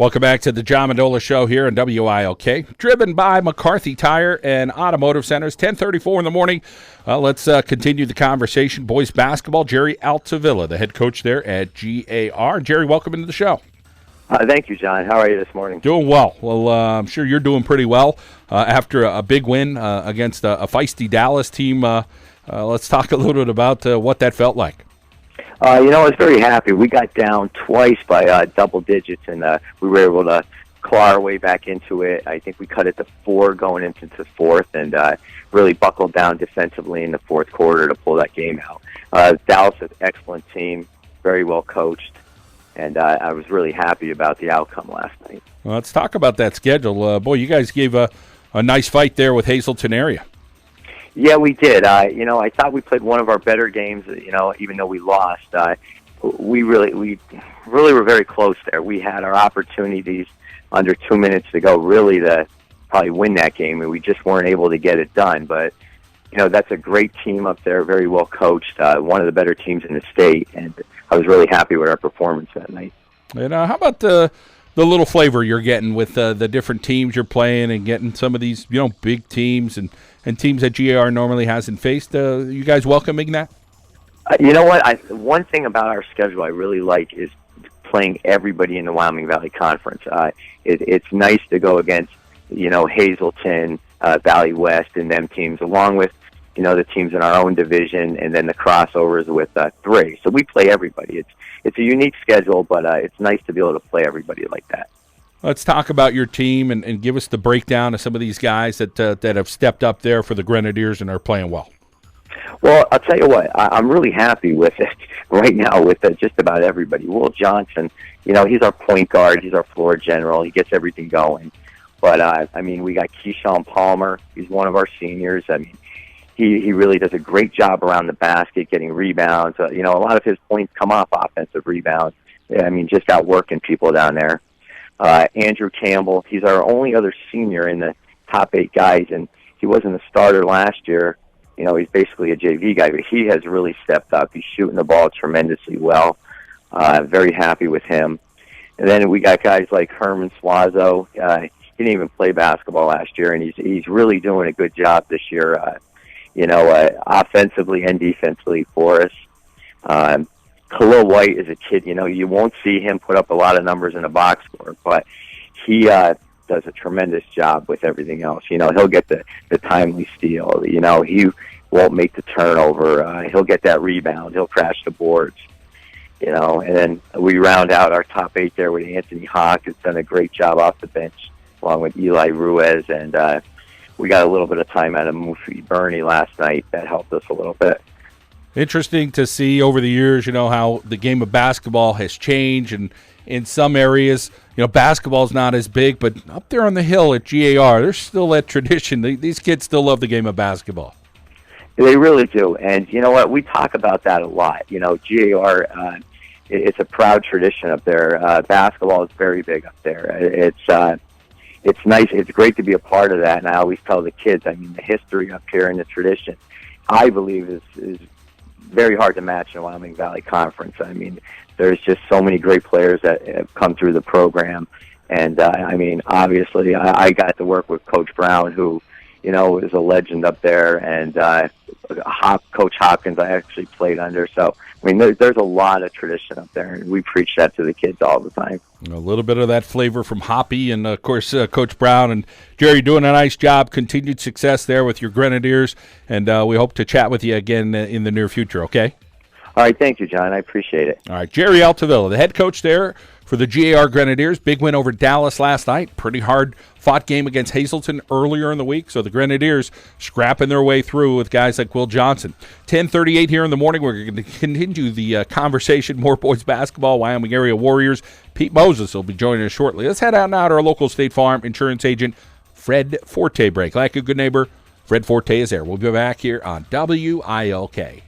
Welcome back to the John Mendola Show here on WILK, driven by McCarthy Tire and Automotive Centers, 10:34 in the morning. Let's continue the conversation. Boys basketball, Jerry Altavilla, the head coach there at GAR. Jerry, welcome into the show. Thank you, John. How are you this morning? Doing well. Well, I'm sure you're doing pretty well after a big win against a feisty Dallas team. Let's talk a little bit about what that felt like. I was very happy. We got down twice by double digits, and we were able to claw our way back into it. I think we cut it to 4 going into the fourth, and really buckled down defensively in the fourth quarter to pull that game out. Dallas is an excellent team, very well coached, and I was really happy about the outcome last night. Well, let's talk about that schedule. Boy, you guys gave a nice fight there with Hazleton area. Yeah, we did. I thought we played one of our better games. Even though we lost, we really were very close there. We had our opportunities under 2 minutes to go, really to probably win that game, and we just weren't able to get it done. But that's a great team up there, very well coached, one of the better teams in the state, and I was really happy with our performance that night. And how about the little flavor you're getting with the different teams you're playing and getting some of these big teams and teams that GAR normally hasn't faced? You guys welcoming that? You know what? One thing about our schedule I really like is playing everybody in the Wyoming Valley Conference. It's nice to go against Hazleton, Valley West, and them teams, along with the teams in our own division, and then the crossovers with 3. So we play everybody. It's a unique schedule, but it's nice to be able to play everybody like that. Let's talk about your team and give us the breakdown of some of these guys that have stepped up there for the Grenadiers and are playing well. Well, I'll tell you what, I'm really happy with it right now with just about everybody. Will Johnson, he's our point guard. He's our floor general. He gets everything going. But, we got Keyshawn Palmer. He's one of our seniors. He really does a great job around the basket, getting rebounds. A lot of his points come off offensive rebounds. Just out working people down there. Andrew Campbell, he's our only other senior in the top 8 guys, and he wasn't a starter last year. He's basically a JV guy, but he has really stepped up. He's shooting the ball tremendously well. Very happy with him. And then we got guys like Herman Suazo. He didn't even play basketball last year, and he's really doing a good job this year, offensively and defensively for us. Khalil White is a kid, you won't see him put up a lot of numbers in a box score, but he does a tremendous job with everything else. He'll get the timely steal. He won't make the turnover. He'll get that rebound. He'll crash the boards. And then we round out our top 8 there with Anthony Hawk, who's done a great job off the bench, along with Eli Ruiz, and we got a little bit of time out of Mufi Bernie last night. That helped us a little bit. Interesting to see over the years, how the game of basketball has changed, and in some areas, basketball is not as big, but up there on the hill at GAR, there's still that tradition. These kids still love the game of basketball. They really do, and you know what? We talk about that a lot. GAR, it's a proud tradition up there. Basketball is very big up there. It's nice. It's great to be a part of that, and I always tell the kids, the history up here and the tradition, I believe, is very hard to match in Wyoming Valley Conference. There's just so many great players that have come through the program. And, obviously, I got to work with Coach Brown, who, is a legend up there, and Coach Hopkins I actually played under. So, there's a lot of tradition up there, and we preach that to the kids all the time. A little bit of that flavor from Hoppy and, of course, Coach Brown. And, Jerry, doing a nice job. Continued success there with your Grenadiers, and we hope to chat with you again in the near future, okay? All right, thank you, John. I appreciate it. All right, Jerry Altavilla, the head coach there for the GAR Grenadiers. Big win over Dallas last night. Pretty hard-fought game against Hazleton earlier in the week. So the Grenadiers scrapping their way through with guys like Will Johnson. 10:38 here in the morning. We're going to continue the conversation. More boys basketball, Wyoming area Warriors. Pete Moses will be joining us shortly. Let's head out now to our local State Farm insurance agent, Fred Forte break. Like a good neighbor, Fred Forte is there. We'll be back here on WILK.